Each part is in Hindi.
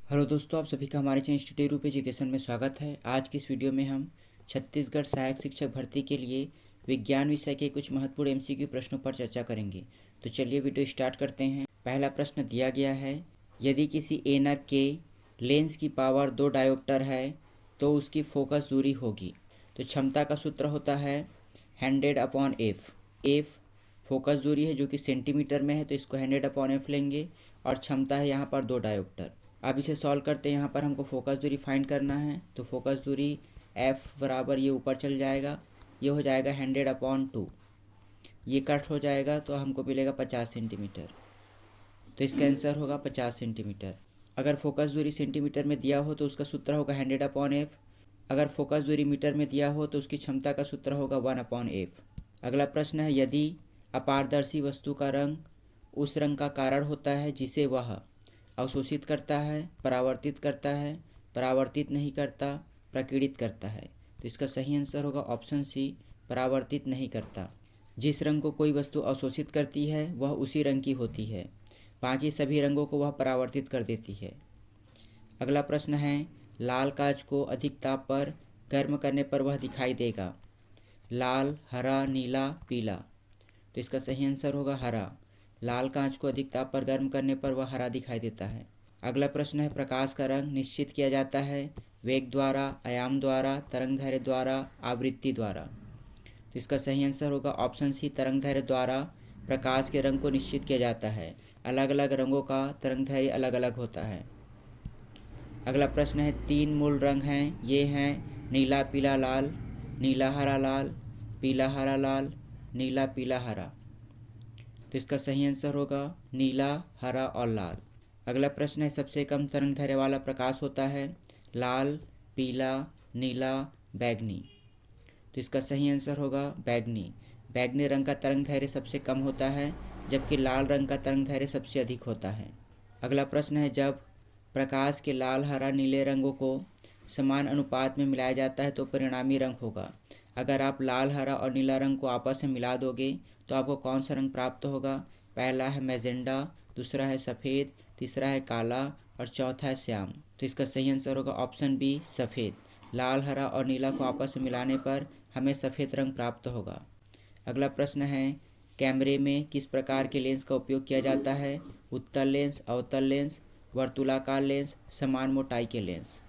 हेलो दोस्तों, आप सभी का हमारे चैनल स्टडी रूप एजुकेशन में स्वागत है। आज की इस वीडियो में हम छत्तीसगढ़ सहायक शिक्षक भर्ती के लिए विज्ञान विषय के कुछ महत्वपूर्ण एमसीक्यू प्रश्नों पर चर्चा करेंगे। तो चलिए वीडियो स्टार्ट करते हैं। पहला प्रश्न दिया गया है, यदि किसी ऐनक के लेंस की पावर 2 डायोप्टर है तो उसकी फोकस दूरी होगी। तो क्षमता का सूत्र होता है 100/f। एफ फोकस दूरी है जो कि सेंटीमीटर में है, तो इसको 100/f लेंगे और क्षमता है यहाँ पर 2 डायोप्टर। अब इसे सॉल्व करते हैं। यहाँ पर हमको फोकस दूरी फाइंड करना है, तो फोकस दूरी f बराबर ये ऊपर चल जाएगा, ये हो जाएगा 100/2। ये कट हो जाएगा तो हमको मिलेगा 50 सेंटीमीटर। तो इसका आंसर होगा 50 सेंटीमीटर। अगर फोकस दूरी सेंटीमीटर में दिया हो तो उसका सूत्र होगा 100/f। अगर फोकस दूरी मीटर में दिया हो तो उसकी क्षमता का सूत्र होगा 1/f। अगला प्रश्न है, यदि अपारदर्शी वस्तु का रंग उस रंग का कारण होता है जिसे वह अवशोषित करता है, परावर्तित करता है, परावर्तित नहीं करता, प्रकीर्णित करता है, तो इसका सही आंसर होगा ऑप्शन सी, परावर्तित नहीं करता। जिस रंग को कोई वस्तु अवशोषित करती है वह उसी रंग की होती है, बाकी सभी रंगों को वह परावर्तित कर देती है। अगला प्रश्न है, लाल कांच को अधिक ताप पर गर्म करने पर वह दिखाई देगा। लाल, हरा, नीला, पीला, तो इसका सही आंसर होगा हरा। लाल कांच को अधिक ताप पर गर्म करने पर वह हरा दिखाई देता है। अगला प्रश्न है, प्रकाश का रंग निश्चित किया जाता है वेग द्वारा, आयाम द्वारा, तरंगदैर्घ्य द्वारा, आवृत्ति द्वारा, तो इसका सही आंसर होगा ऑप्शन सी, तरंगदैर्घ्य द्वारा प्रकाश के रंग को निश्चित किया जाता है। अलग अलग रंगों का तरंगदैर्घ्य अलग अलग होता है। अगला प्रश्न है, 3 मूल रंग हैं, ये हैं नीला पीला लाल, नीला हरा लाल, पीला हरा लाल, नीला पीला हरा, तो इसका सही आंसर होगा नीला, हरा और लाल। अगला प्रश्न है, सबसे कम तरंगदैर्घ्य वाला प्रकाश होता है लाल, पीला, नीला, बैगनी, तो इसका सही आंसर होगा बैगनी। बैगनी रंग का तरंगदैर्घ्य सबसे कम होता है, जबकि लाल रंग का तरंगदैर्घ्य सबसे अधिक होता है। अगला प्रश्न है, जब प्रकाश के लाल, हरा, नीले रंगों को समान अनुपात में मिलाया जाता है तो परिणामी रंग होगा। अगर आप लाल, हरा और नीला रंग को आपस में मिला दोगे तो आपको कौन सा रंग प्राप्त होगा। पहला है मैजेंडा, दूसरा है सफ़ेद, तीसरा है काला और चौथा है श्याम, तो इसका सही आंसर होगा ऑप्शन बी, सफ़ेद। लाल, हरा और नीला को आपस में मिलाने पर हमें सफ़ेद रंग प्राप्त होगा। अगला प्रश्न है, कैमरे में किस प्रकार के लेंस का उपयोग किया जाता है। उत्तल लेंस, अवतल लेंस, वर्तुलाकार लेंस, समान मोटाई के लेंस,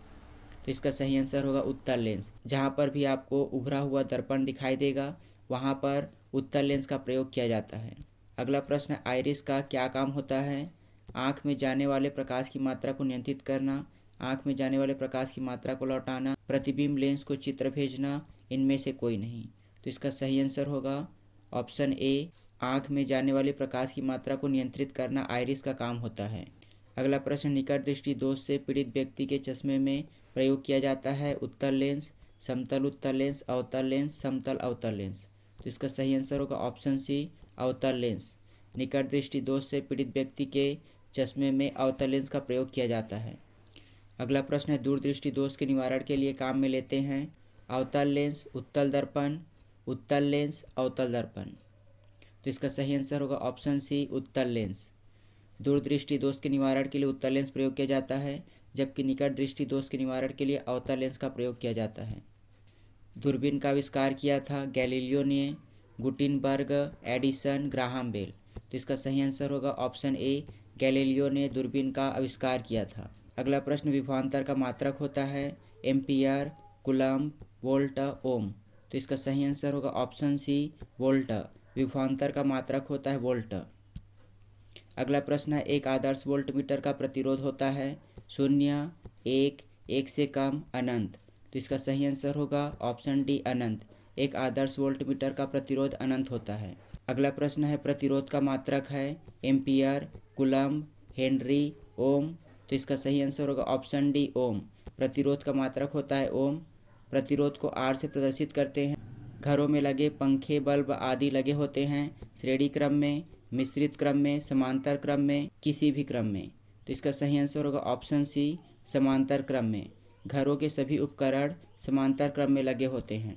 तो इसका सही आंसर होगा उत्तल लेंस। जहाँ पर भी आपको उभरा हुआ दर्पण दिखाई देगा वहाँ पर उत्तल लेंस का प्रयोग किया जाता है। अगला प्रश्न, आइरिस का क्या काम होता है। आँख में जाने वाले प्रकाश की मात्रा को नियंत्रित करना, आँख में जाने वाले प्रकाश की मात्रा को लौटाना, प्रतिबिंब लेंस को चित्र भेजना, इनमें से कोई नहीं, तो इसका सही आंसर होगा ऑप्शन ए, आँख में जाने वाले प्रकाश की मात्रा को नियंत्रित करना आइरिस का काम होता है। अगला प्रश्न, निकट दृष्टि दोष से पीड़ित व्यक्ति के चश्मे में प्रयोग किया जाता है उत्तल लेंस, समतल उत्तल लेंस, अवतल लेंस, समतल अवतल लेंस, तो इसका सही आंसर होगा ऑप्शन सी, अवतल लेंस। निकट दृष्टि दोष से पीड़ित व्यक्ति के चश्मे में अवतल लेंस का प्रयोग किया जाता है। अगला प्रश्न है, दूरदृष्टि दोष के निवारण के लिए काम में लेते हैं अवतल लेंस, उत्तल दर्पण, उत्तल लेंस, अवतल दर्पण, तो इसका सही आंसर होगा ऑप्शन सी, उत्तल लेंस। दूरदृष्टि दोष के निवारण के लिए उत्तल लेंस प्रयोग किया जाता है, जबकि निकट दृष्टि दोष के निवारण के लिए अवतल लेंस का प्रयोग किया जाता है। दूरबीन का आविष्कार किया था गैलीलियो ने, गुटेनबर्ग, एडिसन, ग्राहम बेल, तो इसका सही आंसर होगा ऑप्शन ए, गैलीलियो ने दूरबीन का आविष्कार किया था। अगला प्रश्न, विभवांतर का मात्रक होता है एम्पियर, कूलम्ब, वोल्ट, ओम, तो इसका सही आंसर होगा ऑप्शन सी, वोल्ट। विभवांतर का मात्रक होता है वोल्ट। अगला प्रश्न है, एक आदर्श वोल्ट मीटर का प्रतिरोध होता है 0, 1, 1 से कम, अनंत, तो इसका सही आंसर होगा ऑप्शन डी, अनंत। एक आदर्श वोल्ट मीटर का प्रतिरोध अनंत होता है। अगला प्रश्न है, प्रतिरोध का मात्रक है एम्पियर, कूलम्ब, हेनरी, ओम, तो इसका सही आंसर होगा ऑप्शन डी, ओम। प्रतिरोध का मात्रक होता है ओम। प्रतिरोध को आर से प्रदर्शित करते हैं। घरों में लगे पंखे, बल्ब आदि लगे होते हैं श्रेणी क्रम में, मिश्रित क्रम में, समांतर क्रम में, किसी भी क्रम में, तो इसका सही आंसर होगा ऑप्शन सी, समांतर क्रम में। घरों के सभी उपकरण समांतर क्रम में लगे होते हैं।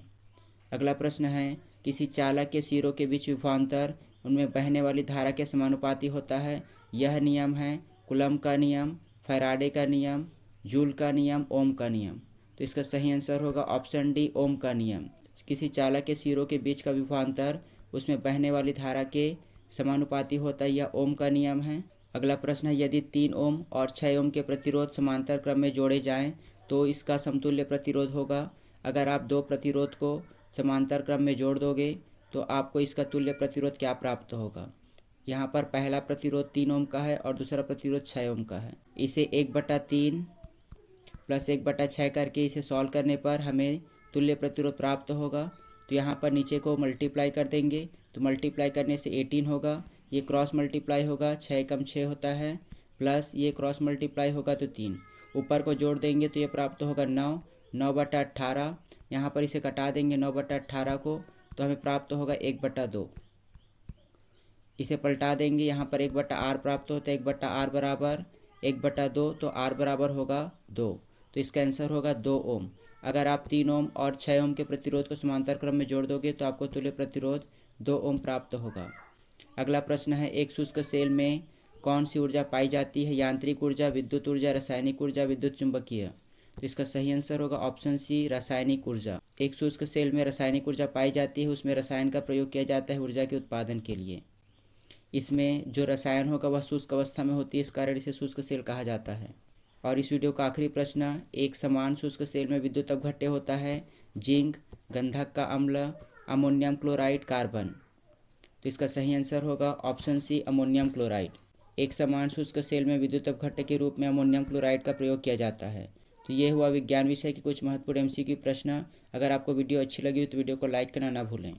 अगला प्रश्न है, किसी चालक के सिरों के बीच विभवांतर उनमें बहने वाली धारा के समानुपाती होता है। यह नियम है कूलम्ब का नियम, फैराडे का नियम, जूल का नियम, ओम का नियम। तो इसका सही आंसर होगा ऑप्शन डी, ओम का नियम। किसी चालक के सिरों के बीच का विभवांतर उसमें बहने वाली धारा के समानुपाती होता है, यह ओम का नियम है। अगला प्रश्न है, यदि 3 ओम और 6 ओम के प्रतिरोध समांतर क्रम में जोड़े जाएं तो इसका समतुल्य प्रतिरोध होगा। अगर आप दो प्रतिरोध को समांतर क्रम में जोड़ दोगे तो आपको इसका तुल्य प्रतिरोध क्या प्राप्त होगा। यहाँ पर पहला प्रतिरोध 3 ओम का है और दूसरा प्रतिरोध 6 ओम का है। इसे 1/3 प्लस 1/6 करके इसे सॉल्व करने पर हमें तुल्य प्रतिरोध प्राप्त होगा। तो यहाँ पर नीचे को मल्टीप्लाई कर देंगे, तो मल्टीप्लाई करने से 18 होगा। ये क्रॉस मल्टीप्लाई होगा, 6 कम 6 होता है, प्लस ये क्रॉस मल्टीप्लाई होगा तो 3, ऊपर को जोड़ देंगे तो ये प्राप्त होगा 9, 9/18। यहाँ पर इसे कटा देंगे 9/18 को, तो हमें प्राप्त होगा 1/2। इसे पलटा देंगे, यहाँ पर 1/r प्राप्त होता है, 1/r बराबर 1/2, तो r बराबर होगा 2। तो इसका आंसर होगा 2 ओम। अगर आप 3 ओम और 6 ओम के प्रतिरोध को समांतर क्रम में जोड़ दोगे तो आपको तुल्य प्रतिरोध 2 ओम प्राप्त होगा। अगला प्रश्न है, एक शुष्क सेल में कौन सी ऊर्जा पाई जाती है। यांत्रिक ऊर्जा, विद्युत ऊर्जा, रासायनिक ऊर्जा, विद्युत चुंबकीय। तो इसका सही आंसर होगा ऑप्शन सी, रासायनिक ऊर्जा। एक शुष्क सेल में रासायनिक ऊर्जा पाई जाती है, उसमें रसायन का प्रयोग किया जाता है ऊर्जा के उत्पादन के लिए। इसमें जो रसायन होगा वह शुष्क अवस्था में होती है, इस कारण इसे शुष्क सेल कहा जाता है। और इस वीडियो का आखिरी प्रश्न, एक समान शुष्क सेल में विद्युत अपघट्य होता है जिंक, गंधक का अम्ल, अमोनियम क्लोराइड, कार्बन। तो इसका सही आंसर होगा ऑप्शन सी, अमोनियम क्लोराइड। एक समान शुष्क सेल में विद्युत अपघट्य के रूप में अमोनियम क्लोराइड का प्रयोग किया जाता है। तो ये हुआ विज्ञान विषय की कुछ महत्वपूर्ण MCQ प्रश्न। अगर आपको वीडियो अच्छी लगी हो तो वीडियो को लाइक करना ना भूलें।